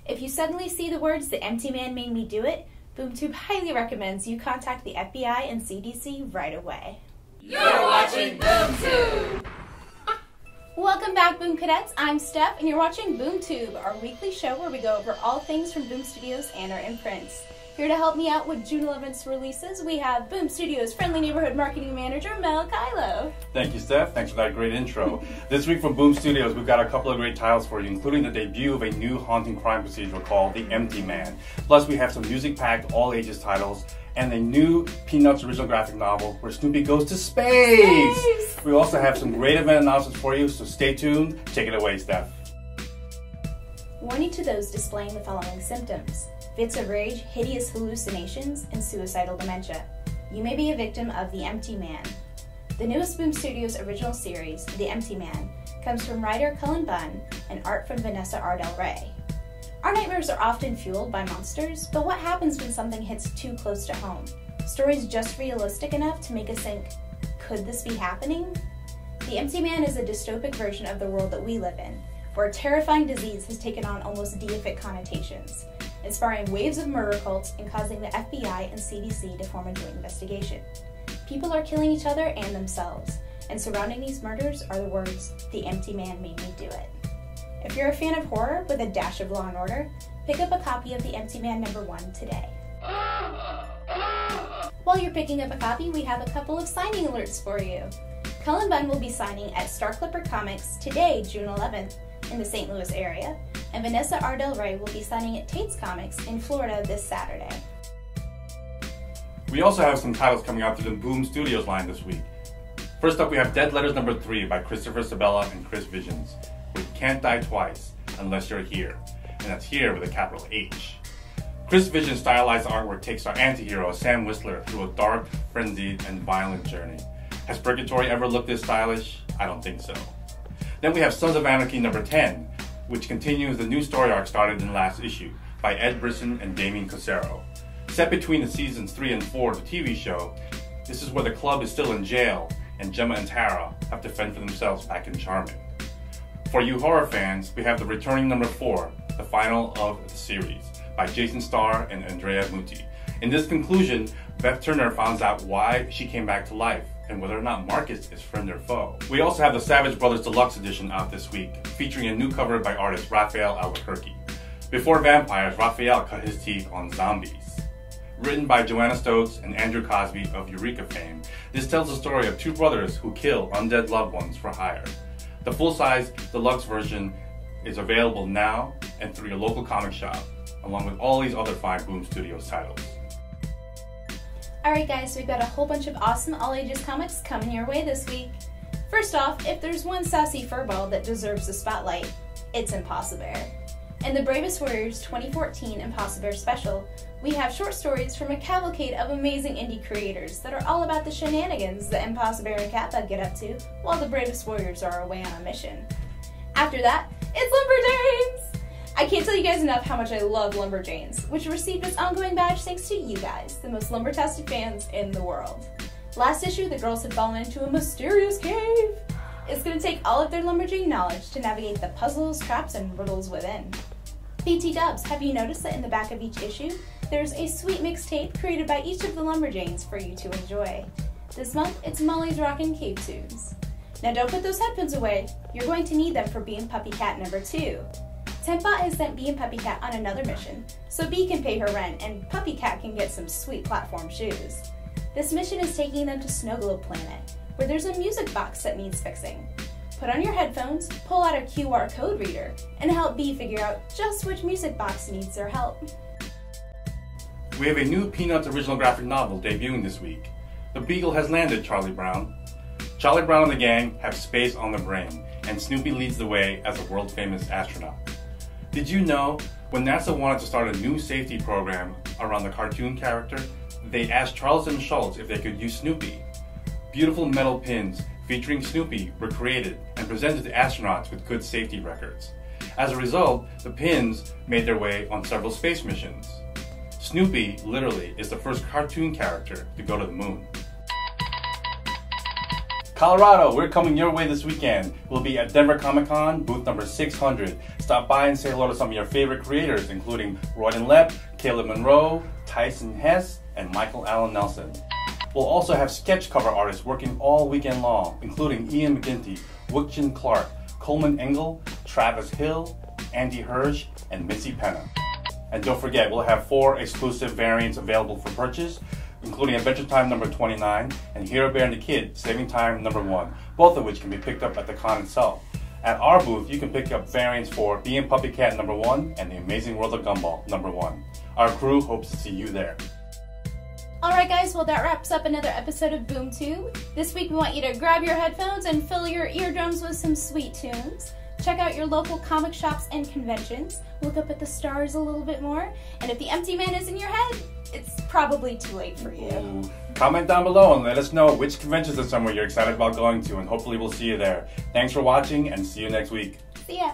If you suddenly see the words, "The Empty Man Made Me Do It," BoomTube highly recommends you contact the FBI and CDC right away. You're watching BoomTube! Welcome back, Boom Cadets. I'm Steph, and you're watching BoomTube, our weekly show where we go over all things from Boom Studios and our imprints. Here to help me out with June 11th's releases, we have Boom Studios' friendly neighborhood marketing manager, Caylo. Thank you, Steph. Thanks for that great intro. This week from Boom Studios, we've got a couple of great titles for you, including the debut of a new haunting crime procedural called The Empty Man. Plus, we have some music-packed, all-ages titles, and a new Peanuts original graphic novel where Snoopy goes to space! We also have some great event announcements for you, so stay tuned. Take it away, Steph. Warning to those displaying the following symptoms: fits of rage, hideous hallucinations, and suicidal dementia. You may be a victim of The Empty Man. The newest Boom Studios original series, The Empty Man, comes from writer Cullen Bunn and art from Vanessa Ardell Ray. Our nightmares are often fueled by monsters, but what happens when something hits too close to home? Stories just realistic enough to make us think, could this be happening? The Empty Man is a dystopic version of the world that we live in, where a terrifying disease has taken on almost deific connotations, inspiring waves of murder cults and causing the FBI and CDC to form a joint investigation. People are killing each other and themselves, and surrounding these murders are the words, "The Empty Man Made Me Do It." If you're a fan of horror with a dash of Law and Order, pick up a copy of The Empty Man #1 today. While you're picking up a copy, we have a couple of signing alerts for you. Cullen Bunn will be signing at Star Clipper Comics today, June 11th, in the St. Louis area, and Vanessa Ardell Ray will be signing at Tate's Comics in Florida this Saturday. We also have some titles coming out through the Boom Studios line this week. First up, we have Dead Letters #3 by Christopher Sibella and Chris Visions, with Can't Die Twice Unless You're Here, and that's here with a capital H. Chris Visions' stylized artwork takes our anti-hero, Sam Whistler, through a dark, frenzied, and violent journey. Has Purgatory ever looked this stylish? I don't think so. Then we have Sons of Anarchy #10, which continues the new story arc started in the last issue by Ed Brisson and Damien Cosero. Set between the seasons 3 and 4 of the TV show, this is where the club is still in jail and Gemma and Tara have to fend for themselves back in Charming. For you horror fans, we have the returning #4, the final of the series, by Jason Starr and Andrea Muti. In this conclusion, Beth Turner finds out why she came back to life and whether or not Marcus is friend or foe. We also have the Savage Brothers Deluxe edition out this week, featuring a new cover by artist Raphael Albuquerque. Before vampires, Raphael cut his teeth on zombies. Written by Joanna Stokes and Andrew Cosby of Eureka fame, this tells the story of two brothers who kill undead loved ones for hire. The full-size deluxe version is available now and through your local comic shop, along with all these other fine Boom Studios titles. Alright guys, so we've got a whole bunch of awesome all-ages comics coming your way this week. First off, if there's one sassy furball that deserves the spotlight, it's Impossibear. In the Bravest Warriors 2014 Impossibear special, we have short stories from a cavalcade of amazing indie creators that are all about the shenanigans that Impossibear and Kappa get up to while the Bravest Warriors are away on a mission. After that, it's Lumberjanes! I can't tell you guys enough how much I love Lumberjanes, which received its ongoing badge thanks to you guys, the most lumbertastic fans in the world. Last issue, the girls had fallen into a mysterious cave. It's going to take all of their Lumberjane knowledge to navigate the puzzles, traps, and riddles within. BT Dubs, have you noticed that in the back of each issue, there's a sweet mixtape created by each of the Lumberjanes for you to enjoy. This month, it's Molly's Rockin' Cave Tunes. Now don't put those headphones away, you're going to need them for Bee and PuppyCat #2. Tempbot has sent Bee and PuppyCat on another mission, so Bee can pay her rent and PuppyCat can get some sweet platform shoes. This mission is taking them to Snow Globe Planet, where there's a music box that needs fixing. Put on your headphones, pull out a QR code reader, and help Bee figure out just which music box needs their help. We have a new Peanuts original graphic novel debuting this week. The Beagle has landed, Charlie Brown. Charlie Brown and the gang have space on the brain, and Snoopy leads the way as a world-famous astronaut. Did you know, when NASA wanted to start a new safety program around the cartoon character, they asked Charles M. Schulz if they could use Snoopy. Beautiful metal pins featuring Snoopy were created and presented to astronauts with good safety records. As a result, the pins made their way on several space missions. Snoopy, literally, is the first cartoon character to go to the moon. Colorado, we're coming your way this weekend. We'll be at Denver Comic Con, booth number 600. Stop by and say hello to some of your favorite creators, including Royden Lepp, Caleb Monroe, Tyson Hess, and Michael Allen Nelson. We'll also have sketch cover artists working all weekend long, including Ian McGinty, Wookjin Clark, Coleman Engel, Travis Hill, Andy Hirsch, and Missy Penna. And don't forget, we'll have 4 exclusive variants available for purchase, including Adventure Time number 29 and Hero Bear and the Kid Saving Time number 1, both of which can be picked up at the con itself. At our booth, you can pick up variants for Being PuppyCat number 1 and The Amazing World of Gumball number 1. Our crew hopes to see you there. Alright guys, well that wraps up another episode of BoomTube. This week we want you to grab your headphones and fill your eardrums with some sweet tunes. Check out your local comic shops and conventions. Look up at the stars a little bit more. And if the empty man is in your head, it's probably too late for you. Ooh. Comment down below and let us know which conventions this summer you're excited about going to, and hopefully we'll see you there. Thanks for watching and see you next week. See ya!